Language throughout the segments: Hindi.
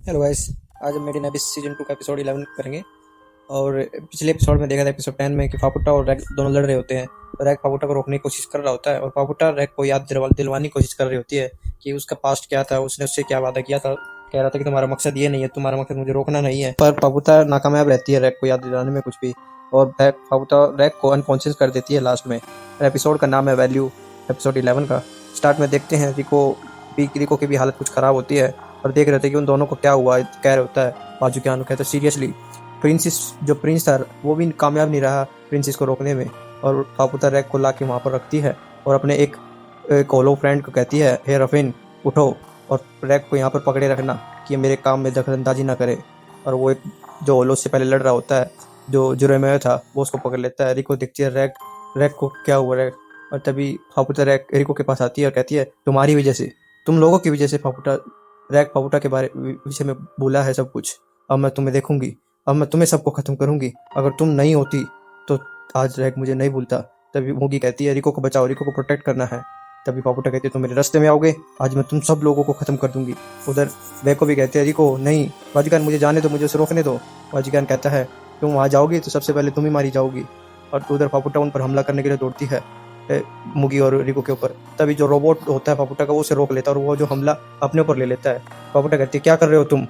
Hello guys. आज हम मेडी नाइस सीजन 2 का एपिसोड 11 करेंगे। और पिछले एपिसोड में देखा था एपिसोड 10 में कि फापुटा और रैक दोनों लड़ रहे होते हैं। तो रैक फापुटा को रोकने की कोशिश कर रहा होता है और फापुटा रैक को याद दिलवाने की कोशिश कर रही होती है कि उसका पास्ट क्या था, उसने उससे क्या वादा किया था। कह रहा था कि तुम्हारा मकसद ये नहीं है, तुम्हारा मकसद मुझे रोकना नहीं है। पर फापुटा नाकामयाब रहती है रैक को याद दिलाने में कुछ भी। और फापुटा रैक को अनकॉन्शियस कर देती है लास्ट में। एपिसोड का नाम है वैल्यू, एपिसोड 11 का। स्टार्ट में देखते हैं रिको की भी हालत कुछ खराब होती है। और देख रहे थे कि उन दोनों को क्या हुआ। कह रहे होता है बाजू क्या कहते हैं सीरियसली। प्रिंस था वो भी कामयाब नहीं रहा प्रिंसेस को रोकने में। और फापुता रैक को ला के वहाँ पर रखती है और अपने एक होलो फ्रेंड को कहती है, हे रफिन उठो और रैक को यहाँ पर पकड़े रखना कि मेरे काम में दखलंदाजी ना करे। और वो एक जो होलो से पहले लड़ रहा होता है, जो जुरेमेयो था, वो उसको पकड़ लेता है। रिको दिखती है रैक रैक को क्या हुआ रैक। और तभी फापुता रैक रिको के पास आती है और कहती है, तुम्हारी वजह से, तुम लोगों की वजह से फापुटा रैक फापुटा के विषय में बोला है सब कुछ। अब मैं तुम्हें देखूंगी, अब मैं तुम्हें सबको खत्म करूंगी। अगर तुम नहीं होती तो आज रैक मुझे नहीं भूलता। तभी मूगी कहती है, रिको को बचाओ, रिको को प्रोटेक्ट करना है। तभी फापुटा कहती है, तुम मेरे रास्ते में आओगे, आज मैं तुम सब लोगों को खत्म कर दूंगी। उधर वेको भी कहते हैं, रिको नहीं, वाजिकान मुझे जाने दो, मुझे उसे रोकने दो। वाजिकान कहता है, तुम वहां जाओगी तो सबसे पहले तुम ही मारी जाओगी। और उधर फापुटा उन पर हमला करने के लिए दौड़ती है मुगी और रिको के ऊपर। तभी जो रोबोट होता है फापुटा का, वो उसे रोक लेता है और वो जो हमला अपने ऊपर ले लेता है। फापुटा कहती है, क्या कर रहे हो तुम।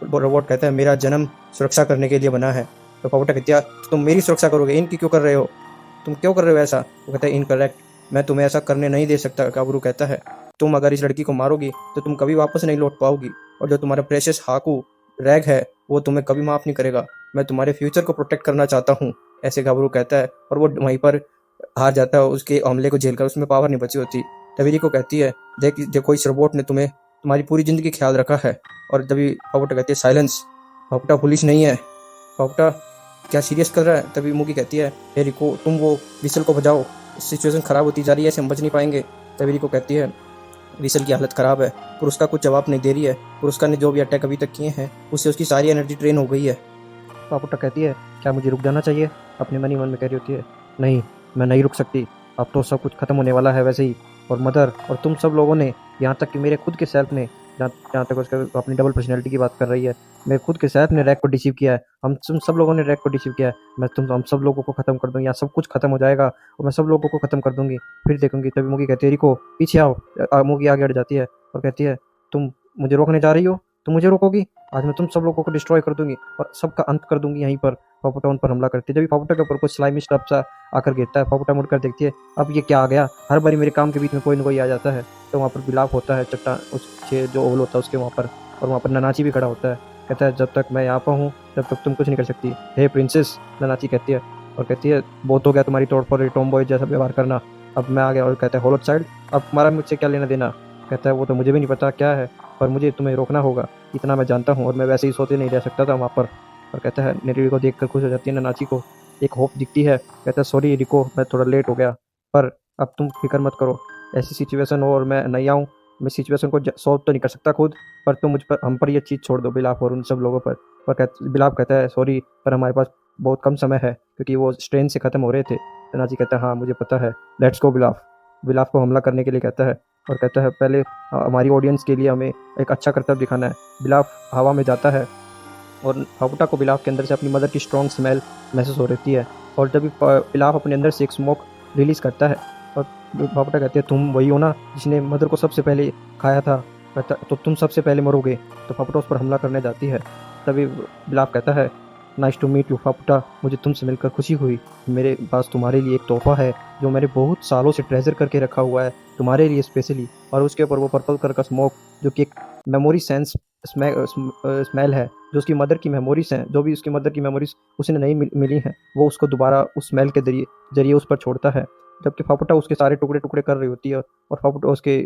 रोबोट कहता है, मेरा जन्म सुरक्षा करने के लिए बना है। तो फापुटा कहती है, तुम मेरी सुरक्षा करोगे, इनकी क्यों कर रहे हो, तुम क्यों कर रहे हो ऐसा। वो कहता है, इनकरेक्ट, मैं तुम्हें ऐसा करने नहीं दे सकता। काबरू कहता है, तुम अगर इस लड़की को मारोगी तो तुम कभी वापस नहीं लौट पाओगी। और जो तुम्हारा प्रेशियस हाकू रैग है वो तुम्हें कभी माफ नहीं करेगा। मैं तुम्हारे फ्यूचर को प्रोटेक्ट करना चाहता हूँ, ऐसे गाबरू कहता है। और वो वहीं पर हार जाता है, उसके हमले को झेलकर उसमें पावर नहीं बची होती। तभी को कहती है, देखो इस रोबोट ने तुम्हारी पूरी जिंदगी ख्याल रखा है। और तभी फापुटा कहती है, साइलेंस, फापुटा पुलिस नहीं है। फापुटा क्या सीरियस कर रहा है। तभी मुगी कहती है, हे रिको, तुम वो विसल को बजाओ, सिचुएशन खराब होती जा रही है, ऐसे हम बच नहीं पाएंगे। तभी रिको कहती है, विसल की हालत खराब है, पर उसका कुछ जवाब नहीं दे रही है। पर उसका ने जो भी अटैक अभी तक किए हैं उससे उसकी सारी एनर्जी ड्रेन हो गई है। पापुटा कहती है, क्या मुझे रुक जाना चाहिए। अपने मन ही मन में कह रही होती है, नहीं, मैं नहीं रुक सकती, अब तो सब कुछ खत्म होने वाला है वैसे ही। और मदर और तुम सब लोगों ने, यहाँ तक कि मेरे खुद के सेल्फ ने, जहाँ तक उसका अपनी डबल पर्सनैलिटी की बात कर रही है, मेरे खुद के सेल्फ ने रैक को डिसीव किया है। तुम सब लोगों ने रैक को डिसीव किया है। हम सब लोगों को खत्म कर दूंगी, यहाँ सब कुछ खत्म हो जाएगा और मैं सब लोगों को खत्म कर दूंगी, फिर देखूंगी। तभी मुगी कहती है, रिको पीछे आओ। मुगी आगे हट जाती है और कहती है, तुम मुझे रोकने जा रही हो, तुम मुझे रोकोगी, आज मैं तुम सब लोगों को डिस्ट्रॉय कर दूंगी और सबका अंत कर दूंगी यहीं पर। फापुटा उन पर हमला करती है। जब फापुटा के ऊपर कुछ स्लाइमी स्टफ सा आकर गिरता है, फापुटा मुड़कर देखती है, अब ये क्या आ गया, हर बारी मेरे काम के बीच में कोई ना कोई आ जाता है। तो वहाँ पर विलाप होता है चट्टान, उसके जो ओवल होता है उसके वहाँ पर। और वहाँ पर ननाची भी खड़ा होता है, कहता है, जब तक मैं यहाँ पर हूँ तब तक तुम कुछ नहीं कर सकती, हे प्रिंसेस, ननाची कहती है। और कहती है, बहुत हो गया तुम्हारी तोड़ फोड़, टॉम बॉय जैसा व्यवहार करना, अब मैं आ गया। और कहता है, होलो चाइल्ड, अब तुम्हारा मुझसे क्या लेना देना। कहता है, वो तो मुझे भी नहीं पता क्या है, पर मुझे तुम्हें रोकना होगा, इतना मैं जानता हूँ, और मैं वैसे ही सोते नहीं रह सकता था वहाँ पर। और कहता है, नेरी को देखकर खुश हो जाती है ननाची को, एक होप दिखती है। कहता है, सॉरी रिको, मैं थोड़ा लेट हो गया, पर अब तुम फिक्र मत करो, ऐसी सिचुएशन हो और मैं नहीं आऊँ, मैं सिचुएशन को सॉल्व तो नहीं कर सकता खुद, पर तुम मुझ पर, हम पर ये चीज़ छोड़ दो, बिलाप और उन सब लोगों पर। बिलाप कहता है, सॉरी, पर हमारे पास बहुत कम समय है क्योंकि वो स्ट्रेन से ख़त्म हो रहे थे। ननाची कहता है, हाँ मुझे पता है, लेट्स गो बिलाप। बिलाप को हमला करने के लिए कहता है और कहता है, पहले हमारी ऑडियंस के लिए हमें एक अच्छा करतब दिखाना है। बिलाप हवा में जाता है और फापुटा को बिलाप के अंदर से अपनी मदर की स्ट्रॉन्ग स्मेल महसूस हो रहती है। और जब बिलाप अपने अंदर से एक स्मोक रिलीज करता है और फापुटा कहते हैं, तुम वही हो ना जिसने मदर को सबसे पहले खाया था, कहता तो तुम सबसे पहले मरोगे। तो फापुटा उस पर हमला करने जाती है। तभी बिलाप कहता है, नाइस टू मीट यू फापुटा, मुझे तुमसे मिलकर खुशी हुई, मेरे पास तुम्हारे लिए एक तोहफा है जो मैंने बहुत सालों से ट्रेजर करके रखा हुआ है तुम्हारे लिए स्पेशली। और उसके ऊपर वो पर्पल कलर का स्मोक, जो कि एक मेमोरी सेंस स्मेल है, जो उसकी मदर की मेमोरीज हैं, जो भी उसकी मदर की मेमोरीज उसे नहीं मिली हैं, वो उसको दोबारा उस स्मेल के जरिए उस पर छोड़ता है। जबकि फापुटा उसके सारे टुकड़े टुकड़े कर रही होती है और फापुटा उसके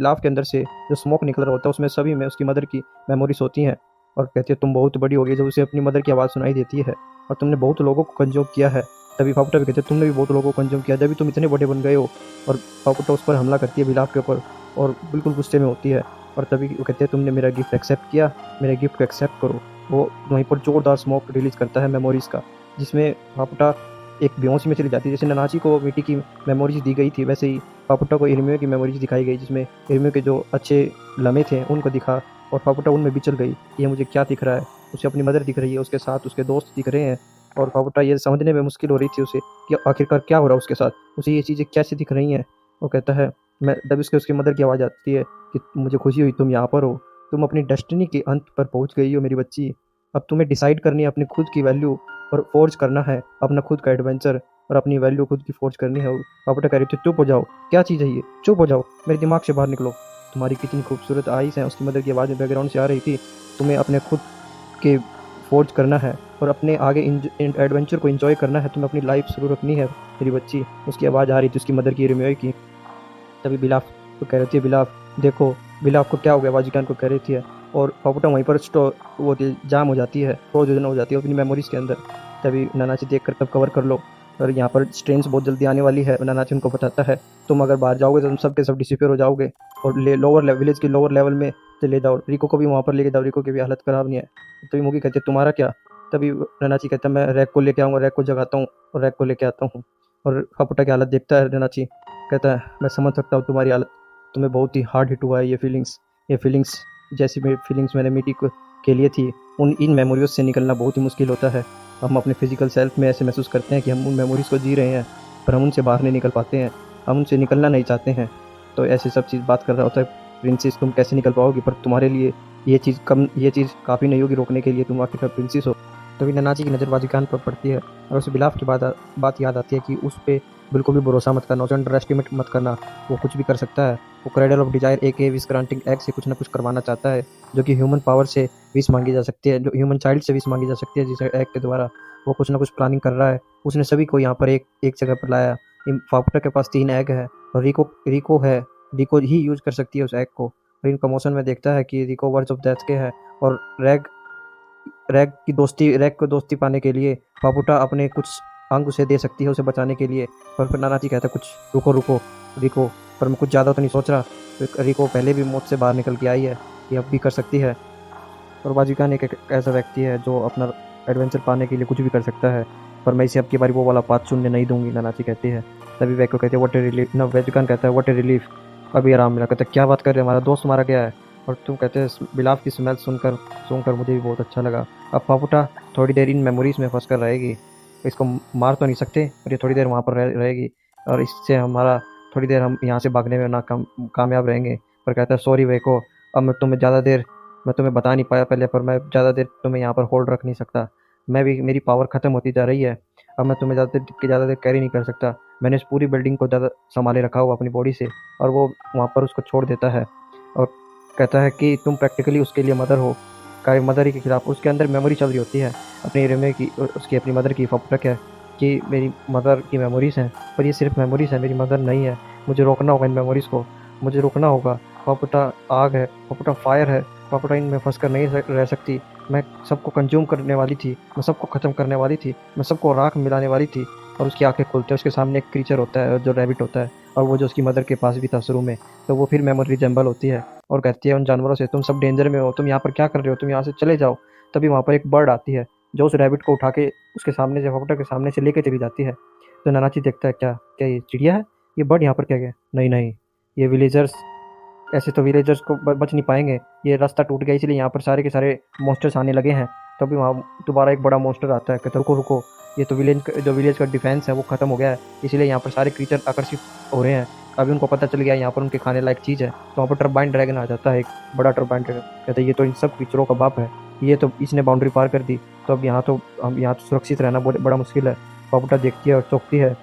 लाफ के अंदर से जो स्मोक निकल रहा होता है उसमें सभी में उसकी मदर की मेमोरीज होती हैं। और कहती है, तुम बहुत बड़ी हो गई, जब उसे अपनी मदर की आवाज़ सुनाई देती है, और तुमने बहुत लोगों को कंज्यूम किया है। तभी फापुटा भी कहते हैं, तुमने भी बहुत लोगों को कंज्यूम किया, जब भी तुम इतने बड़े बन गए हो। और फापुटा उस पर हमला करती है बिलाप के ऊपर और बिल्कुल गुस्से में होती है। और तभी वो कहते हैं, तुमने मेरा गिफ्ट एक्सेप्ट किया, मेरे गिफ्ट को एक्सेप्ट करो। वो वहीं पर जोरदार स्मोक रिलीज करता है मेमोरीज का, जिसमें फापुटा एक बेहोशी में चली जाती है। जैसे ननाची को मिट्टी की मेमोरीज दी गई थी, वैसे ही फापुटा को इरमियो की मेमोरीज दिखाई गई, जिसमें इरमियो के जो अच्छे लम्हे थे उनको दिखा। और फापुटा उनमें बिचल गई, ये मुझे क्या दिख रहा है। उसे अपनी मदर दिख रही है, उसके साथ उसके दोस्त दिख रहे हैं, और फापुटा ये समझने में मुश्किल हो रही थी उसे कि आखिरकार क्या हो रहा है उसके साथ, उसे ये चीज़ें कैसे दिख रही हैं। वो कहता है, मैं तब इसके उसकी मदर की आवाज़ आती है कि मुझे खुशी हुई तुम यहाँ पर हो, तुम अपनी डेस्टिनी के अंत पर पहुँच गई हो मेरी बच्ची। अब तुम्हें डिसाइड करनी है अपनी खुद की वैल्यू और फोर्ज करना है अपना खुद का एडवेंचर, और अपनी वैल्यू खुद की फोर्ज करनी है। फापुटा कह रही थी, चुप हो जाओ, क्या चीज़ है ये, चुप हो जाओ, मेरे दिमाग से बाहर निकलो। तुम्हारी कितनी खूबसूरत आईज हैं, उसकी मदर की आवाज़ बैकग्राउंड से आ रही थी। तुम्हें अपने खुद के फोर्ज करना है और अपने आगे एडवेंचर को एंजॉय करना है, तुम्हें अपनी लाइफ शुरू रखनी है मेरी बच्ची। उसकी आवाज़ आ रही थी उसकी मदर की, रिमोई की। तभी बिलाफ तो कह रही थी, बिलाफ देखो, बिलाफ को क्या हो गया, बाजीकान को कह रही थी। और फापुटा वहीं पर वो जाम हो जाती है, फ्रोजन हो जाती है अपनी मेमोरीज के अंदर। तभी नानाची देख कर तब कवर कर लो, और यहाँ पर ट्रेन बहुत जल्दी आने वाली है। नानाची उनको बताता है, तुम अगर बाहर जाओगे तो तुम सब के सब डिसअपियर हो जाओगे, और विलेज के लोअर लेवल में चले जाओ, रिको को भी वहाँ पर लेके जाओ, रिको की भी हालत ख़राब नहीं है। तभी मूगी कहती है, तुम्हारा क्या। तभी नानाची कहता है, मैं रैक को लेके आऊँगा, रैक को जगाता हूँ और रैक को लेके आता हूँ। और फापुटा की हालत देखता है नानाची, कहता है, मैं समझ सकता हूँ तुम्हारी हालत, तुम्हें बहुत ही हार्ड हिट हुआ है ये फीलिंग्स जैसी मेरी फीलिंग्स मैंने मीटी के लिए थी, इन मेमोरीज से निकलना बहुत ही मुश्किल होता है। हम अपने फिजिकल सेल्फ में ऐसे महसूस करते हैं कि हम उन मेमोरीज़ को जी रहे हैं, पर हम उनसे बाहर नहीं निकल पाते हैं, हम उनसे निकलना नहीं चाहते हैं। तो ऐसी सब चीज़ बात कर रहा होता है, प्रिंसेस तुम कैसे निकल पाओगी, पर तुम्हारे लिए ये चीज़ काफ़ी नहीं होगी रोकने के लिए, तुम आखिरकार प्रिंसेस हो। तभी नानाजी की नज़र बाजीकान पर पड़ती है, और उसे बिलाफ की बात याद आती है कि उस पर बिल्कुल भी भरोसा मत करना, उसे अंडर एस्टिमेट मत करना, वो कुछ भी कर सकता है। वो क्रेडल ऑफ डिजायर एक विश ग्रांटिंग एग से कुछ ना कुछ करवाना चाहता है, जो कि ह्यूमन पावर से विश मांगी जा सकती है, जो ह्यूमन चाइल्ड से विश मांगी जा सकती है, जिस एग के द्वारा वो कुछ ना कुछ प्लानिंग कर रहा है। उसने सभी को यहाँ पर एक जगह पर लाया। फापुटा के पास 3 एग है, और रिको ही यूज कर सकती है उस एग को। और इन कमोशन में देखता है कि रिको वर्ड्स ऑफ डेथ के है, और रैग को दोस्ती पाने के लिए फापुटा अपने कुछ अंग उसे दे सकती है उसे बचाने के लिए। पर फिर नानाजी कहता है, कुछ रुको रिको, पर मैं कुछ ज़्यादा तो नहीं सोच रहा, रिको पहले भी मौत से बाहर निकल के आई है, ये अब भी कर सकती है। और बाजीकान एक ऐसा व्यक्ति है जो अपना एडवेंचर पाने के लिए कुछ भी कर सकता है, पर मैं इसे अब की बारी वो वाला पाथ चुनने नहीं दूंगी, नानाजी कहती है। तभी वैको कहते हैं, व्हाट ए रिलीफ ना, बाजीकान कहता है, व्हाट ए रिलीफ, अभी आराम मिला। कहता है, क्या बात कर रहे हैं, हमारा दोस्त मारा गया है। और तुम कहते हैं, बिलाफ की स्मेल सुनकर मुझे भी बहुत अच्छा लगा। अब फापुटा थोड़ी देर इन मेमोरीज में फंस कर रहेगी, इसको मार तो नहीं सकते, पर ये थोड़ी देर वहाँ पर रहेगी, और इससे हमारा थोड़ी देर हम यहाँ से भागने में कामयाब रहेंगे। पर कहता है, सॉरी वेको, अब मैं तुम्हें बता नहीं पाया पहले, पर मैं ज़्यादा देर तुम्हें यहाँ पर होल्ड रख नहीं सकता, मेरी पावर ख़त्म होती जा रही है, अब मैं तुम्हें ज़्यादा देर कैरी नहीं कर सकता। मैंने इस पूरी बिल्डिंग को ज़्यादा संभाले रखा हुआ अपनी बॉडी से। और वो वहाँ पर उसको छोड़ देता है, और कहता है कि तुम प्रैक्टिकली उसके लिए मदर हो, मदर ही के खिलाफ उसके अंदर मेमोरी चल रही होती है अपनी रिमे की, उसकी अपनी मदर की। फापुटा है कि मेरी मदर की मेमोरीज़ हैं, पर ये सिर्फ मेमोरीज़ हैं, मेरी मदर नहीं है, मुझे रोकना होगा इन मेमोरीज़ को, मुझे रोकना होगा। फापुटा आग है, फापुटा फायर है, फापुटा इनमें फंस कर नहीं रह सकती। मैं सबको कंज्यूम करने वाली थी, मैं सबको ख़त्म करने वाली थी, मैं सबको राख मिलाने वाली थी। और उसकी आंखें खुलते हैं, उसके सामने एक क्रीचर होता है जो रैबिट होता है, और वो जो उसकी मदर के पास भी था शुरू में, तो वो फिर मेमोरी रिजेंबल होती है और कहती है उन जानवरों से, तुम सब डेंजर में हो, तुम यहाँ पर क्या कर रहे हो, तुम यहाँ से चले जाओ। तभी वहाँ पर एक बर्ड आती है जो उस रैबिट को उठा के उसके सामने से, फापुटा के सामने से लेके चली जाती है। तो नानाची देखता है, क्या क्या ये चिड़िया है, ये बर्ड यहाँ पर क्या गया, नहीं, ये विलेजर्स, ऐसे तो विलेजर्स को बच नहीं पाएंगे, ये रास्ता टूट गया, इसलिए यहाँ पर सारे के सारे मॉन्स्टर्स आने लगे हैं। तभी वहाँ दोबारा एक बड़ा मॉन्स्टर आता है, कहता है, रुको, ये तो विलेज का डिफेंस है वो ख़त्म हो गया है, इसलिए यहाँ पर सारे क्रीचर आकर्षित हो रहे हैं। अभी उनको पता चल गया यहाँ पर उनके खाने लायक चीज़ है, तो वहाँ पर टर्बाइन ड्रैगन आ जाता है, एक बड़ा टर्बाइन ड्रैगन। कहता है, ये तो इन सब क्रीचरों का बाप है, ये तो इसने बाउंड्री पार कर दी, तो अब यहाँ तो सुरक्षित रहना बड़ा मुश्किल है। फापुटा देखती है और चौंकती है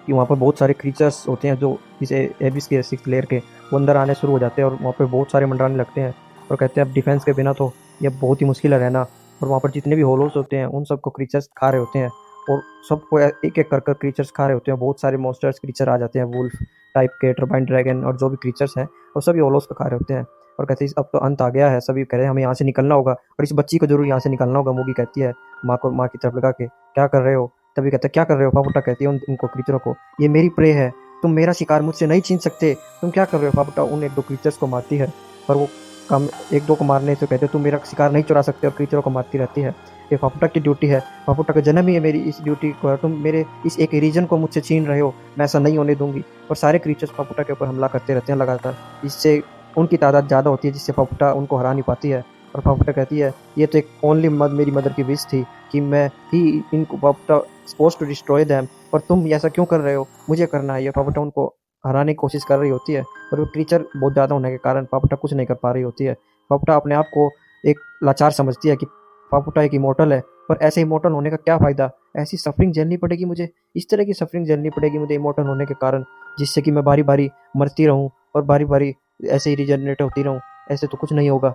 कि वहाँ पर बहुत सारे क्रीचर्स होते हैं जो इस एबिस के 6th लेयर के, वो अंदर आने शुरू हो जाते हैं, और वहाँ पर बहुत सारे मंडराने लगते हैं। और कहते हैं, अब डिफेंस के बिना तो ये बहुत ही मुश्किल है रहना। और वहाँ पर जितने भी होलोस होते हैं उन सबको क्रीचर्स खा रहे होते हैं, और सबको एक एक कर क्रीचर्स खा रहे होते हैं। बहुत सारे मॉन्स्टर्स क्रीचर आ जाते हैं, वुल्फ टाइप के, टर्बाइन ड्रैगन और जो भी क्रीचर्स हैं, और सभी होलोस को खा रहे होते हैं। और कहते हैं, अब तो अंत आ गया है, सभी कह रहे हैं हमें यहाँ से निकलना होगा, और इस बच्ची को जरूर यहाँ से निकलना होगा। मूगी कहती है माँ की तरफ लगा के, क्या कर रहे हो। तभी कहता है, क्या कर रहे हो। फापुटा कहती है उनको क्रीचरों को, ये मेरी प्रे है, तुम मेरा शिकार मुझसे नहीं छीन सकते, तुम क्या कर रहे हो। फापुटा उन 1-2 क्रीचर्स को मारती है, पर वो कम 1-2 को मारने से कहते, तुम मेरा शिकार नहीं चुरा सकते, और क्रीचरों को मारती रहती है। ये फापुटा की ड्यूटी है, फापुटा का जन्म ही है मेरी इस ड्यूटी को, तुम मेरे इस एक रीजन को मुझसे छीन रहे हो, मैं ऐसा नहीं होने दूंगी। और सारे क्रीचर्स फापुटा के ऊपर हमला करते रहते हैं लगातार, इससे उनकी तादाद ज़्यादा होती है जिससे पापुटा उनको हरा नहीं पाती है। और पापुटा कहती है ये तो एक ओनली मेरी मदर की विश थी कि मैं ही इनको पापुटा सपोज टू डिस्ट्रॉय दैम, पर तुम ऐसा क्यों कर रहे हो, मुझे करना है। ये पापुटा उनको हराने की कोशिश कर रही होती है, पर वो क्रीचर बहुत ज़्यादा होने के कारण पापुटा कुछ नहीं कर पा रही होती है। पापुटा अपने आप को एक लाचार समझती है कि पापुटा एक इमोर्टल है, पर ऐसे इमोर्टल होने का क्या फ़ायदा, ऐसी सफरिंग झेलनी पड़ेगी मुझे, इस तरह की सफरिंग झेलनी पड़ेगी मुझे इमोर्टल होने के कारण, जिससे कि मैं बारी बारी मरती रहूं और बारी बारी ऐसे ही रिजनरेट होती रहूं। ऐसे तो कुछ नहीं होगा।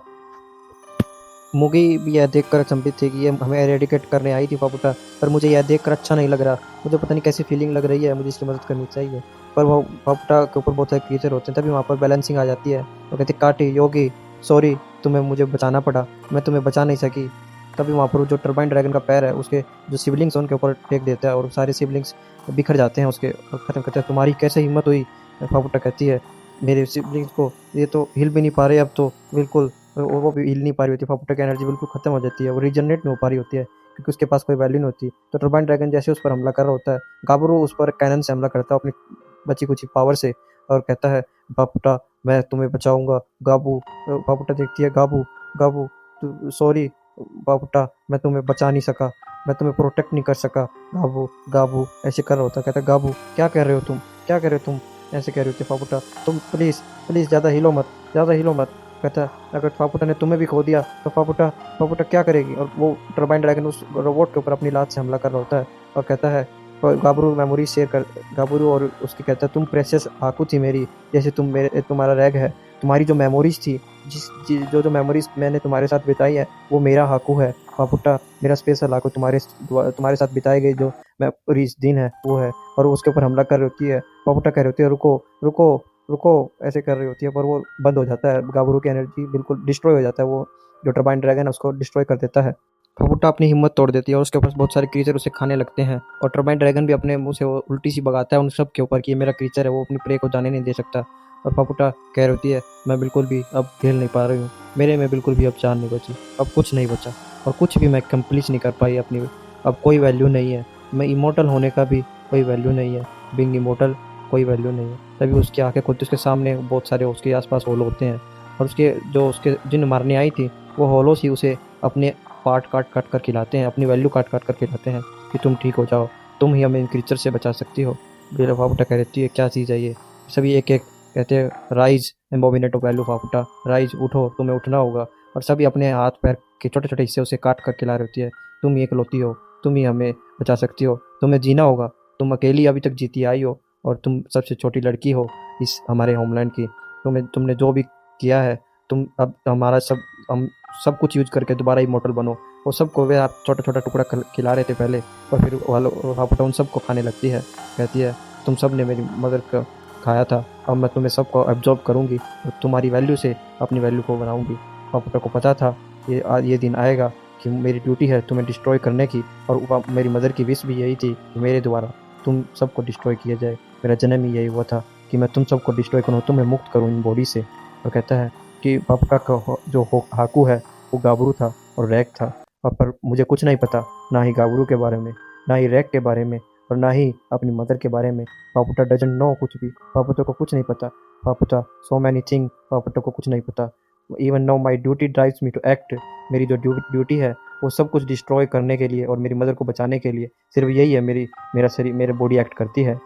मुगी भी यह देखकर अचंभित थी कि ये हमें एरेडिकेट करने आई थी पापुटा, पर मुझे यह देखकर अच्छा नहीं लग रहा। मुझे पता नहीं कैसी फीलिंग लग रही है, मुझे इसकी मदद करनी चाहिए। पर वो पापुटा के ऊपर बहुत सारे क्रीचर होते हैं, तभी वहाँ पर बैलेंसिंग आ जाती है। वो कहते काटी योगी सॉरी, तुम्हें मुझे बचाना पड़ा, मैं तुम्हें बचा नहीं सकी। तभी वहाँ पर जो टर्बाइन ड्रैगन का पैर है उसके जो सिबलिंग्स हैं उनके ऊपर फेंक देता है और सारे सिबलिंग्स बिखर जाते हैं उसके, और खत्म करते हैं। तुम्हारी कैसे हिम्मत हुई, पापुटा कहती है, मेरे सिबलिंग्स को ये तो हिल भी नहीं पा रहे अब तो बिल्कुल, और वो भी हिल नहीं पा रही होती। पापुटा की एनर्जी बिल्कुल खत्म हो जाती है, वो रीजनरेट नहीं हो पा रही होती है क्योंकि उसके पास कोई वैल्यू नहीं होती। तो टर्बाइन ड्रैगन जैसे उस पर हमला कर रहा होता है, गाबरू उस पर कैनन से हमला करता है अपनी बची कुची पावर से और कहता है पापुटा मैं तुम्हें बचाऊंगा। गाबू पापुटा देखती है, गाबू गाबू सॉरी पापुटा, मैं तुम्हें बचा नहीं सका, मैं तुम्हें प्रोटेक्ट नहीं कर सका। गाबू गाबू ऐसे कर रहा होता है। कहता है गाबू क्या कह रहे हो तुम, क्या कह रहे हो तुम, ऐसे कह रही होती है पापुटा, तुम प्लीज़ प्लीज़ ज़्यादा हिलो मत, ज़्यादा हिलो मत। कहता है अगर पापुटा ने तुम्हें भी खो दिया तो पापुटा पापुटा क्या करेगी। और वो टर्बाइन ड्रैगन उस रोबोट के ऊपर अपनी लात से हमला कर रहा होता है और कहता है गाबरू मेमोरी शेयर कर, गाबरू और उसकी कहता है तुम प्रेशियस आकू थी मेरी, जैसे तुम मेरे तुम्हारा रैग है, तुम्हारी जो मेमोरीज थी जो जो मेमोरीज मैंने तुम्हारे साथ बिताई है वो मेरा हाकू है पापुटा, मेरा स्पेशल हाकू तुम्हारे साथ बिताए गए जो मेमोरीज दिन है वो है। और उसके ऊपर हमला कर रही होती है। पापुटा कह रही होती है रुको रुको रुको, ऐसे कर रही होती है, पर वो बंद हो जाता है। गाबरू की एनर्जी बिल्कुल डिस्ट्रॉय हो जाता है, वो जो टर्बाइन ड्रैगन है उसको डिस्ट्रॉय कर देता है। पापुटा अपनी हिम्मत तोड़ देती है और उसके पास बहुत सारे क्रीचर उसे खाने लगते हैं और टर्बाइन ड्रैगन भी अपने मुंह से वो उल्टी सी भगाता है उन सब के ऊपर कि ये मेरा क्रीचर है, वो अपनी प्रे को जाने नहीं दे सकता। और पापुटा कह रही होती है मैं बिल्कुल भी अब खेल नहीं पा रही हूँ, मेरे में बिल्कुल भी अब जान नहीं बची, अब कुछ नहीं बचा और कुछ भी मैं कंप्लीट नहीं कर पाई अपनी, अब कोई वैल्यू नहीं है, मैं इमोर्टल होने का भी कोई वैल्यू नहीं है, बीइंग इमोर्टल कोई वैल्यू नहीं है। तभी उसकी आंखें खुलती, उसके सामने बहुत सारे उसके आसपास होलो होते हैं और उसके जो उसके जिन मारने आई थी वो होलोस ही उसे अपने पार्ट काट काट कर खिलाते हैं, अपनी वैल्यू काट काट कर खिलाते हैं कि तुम ठीक हो जाओ, तुम ही हमें इन क्रीचर से बचा सकती हो। बेला फाफुटा कह रहती है क्या चीज़ है ये, सभी एक एक कहते हैं राइज एम्बोमिनेट ऑफ वैल्यू फाफुटा, राइज उठो, तुम्हें उठना होगा। और सभी अपने हाथ पैर के छोटे छोटे हिस्से उसे काट कर खिला रही होती है, तुम ही एकलौती हो, तुम ही हमें बचा सकती हो, तुम्हें जीना होगा, तुम अकेली अभी तक जीती आई हो और तुम सबसे छोटी लड़की हो इस हमारे होमलैंड की, तुमने जो भी किया है, तुम अब हमारा हम सब कुछ यूज करके दोबारा इमोर्टल बनो। वो सबको वे आप छोटा छोटा टुकड़ा खिला रहे थे पहले, और फिर वापुटा उन सबको खाने लगती है। कहती है तुम सब ने मेरी मदर का खाया था, अब मैं तुम्हें सबको एब्जॉर्ब करूँगी और तुम्हारी वैल्यू से अपनी वैल्यू को बनाऊँगी। वापुटा को पता था ये दिन आएगा कि मेरी ड्यूटी है तुम्हें डिस्ट्रॉय करने की, और मेरी मदर की विश भी यही थी कि मेरे द्वारा तुम सबको डिस्ट्रॉय किया जाए। मेरा जन्म ही यही हुआ था कि मैं तुम सबको डिस्ट्रॉय करूँ, तुम्हें मुक्त करूँ इन बॉडी से। और कहता है कि पापुटा का जो हाकू है वो गाबरू था और रैक था, पर मुझे कुछ नहीं पता, ना ही गाबरू के बारे में, ना ही रैक के बारे में, और ना ही अपनी मदर के बारे में। पापुटा डजंट नो कुछ भी, पापुटा को कुछ नहीं पता। पापुटा सो मैनी थिंग, पापुटा को कुछ नहीं पता। Even no my duty drives me to act, मेरी जो ड्यूटी है वो सब कुछ डिस्ट्रॉय करने के लिए और मेरी मदर को बचाने के लिए, सिर्फ यही है मेरा शरीर, मेरे बॉडी एक्ट करती है।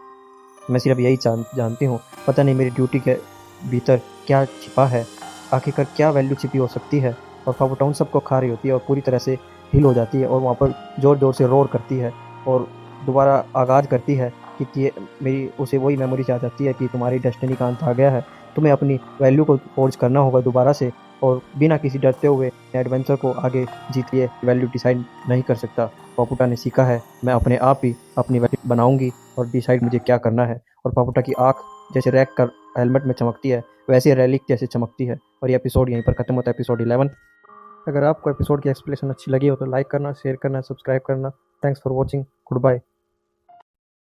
मैं सिर्फ यही जानती हूँ, पता नहीं मेरी ड्यूटी के भीतर क्या छिपा है, आखिरकार क्या वैल्यू छिपी हो सकती है। और पापुटा उन सबको खा रही होती है और पूरी तरह से हिल हो जाती है और वहाँ पर ज़ोर ज़ोर से रोर करती है और दोबारा आगाज़ करती है कि मेरी उसे वही मेमोरी आ जाती है कि तुम्हारी डेस्टिनी का अंत आ गया है, तुम्हें अपनी वैल्यू को फोर्ज करना होगा दोबारा से, और बिना किसी डरते हुए एडवेंचर को आगे जीतिए, वैल्यू डिसाइड नहीं कर सकता। पापुटा ने सीखा है मैं अपने आप ही अपनी वैल्यू बनाऊंगी और डिसाइड मुझे क्या करना है। और पापुटा की आँख जैसे रैक कर हेलमेट में चमकती है वैसे रैलिक जैसे चमकती है। और ये एपिसोड यहीं पर खत्म होता है, एपिसोड 11। अगर आपको एपिसोड की एक्सप्लेनेशन अच्छी लगी हो तो लाइक करना, शेयर करना, सब्सक्राइब करना। Thanks for watching, good bye.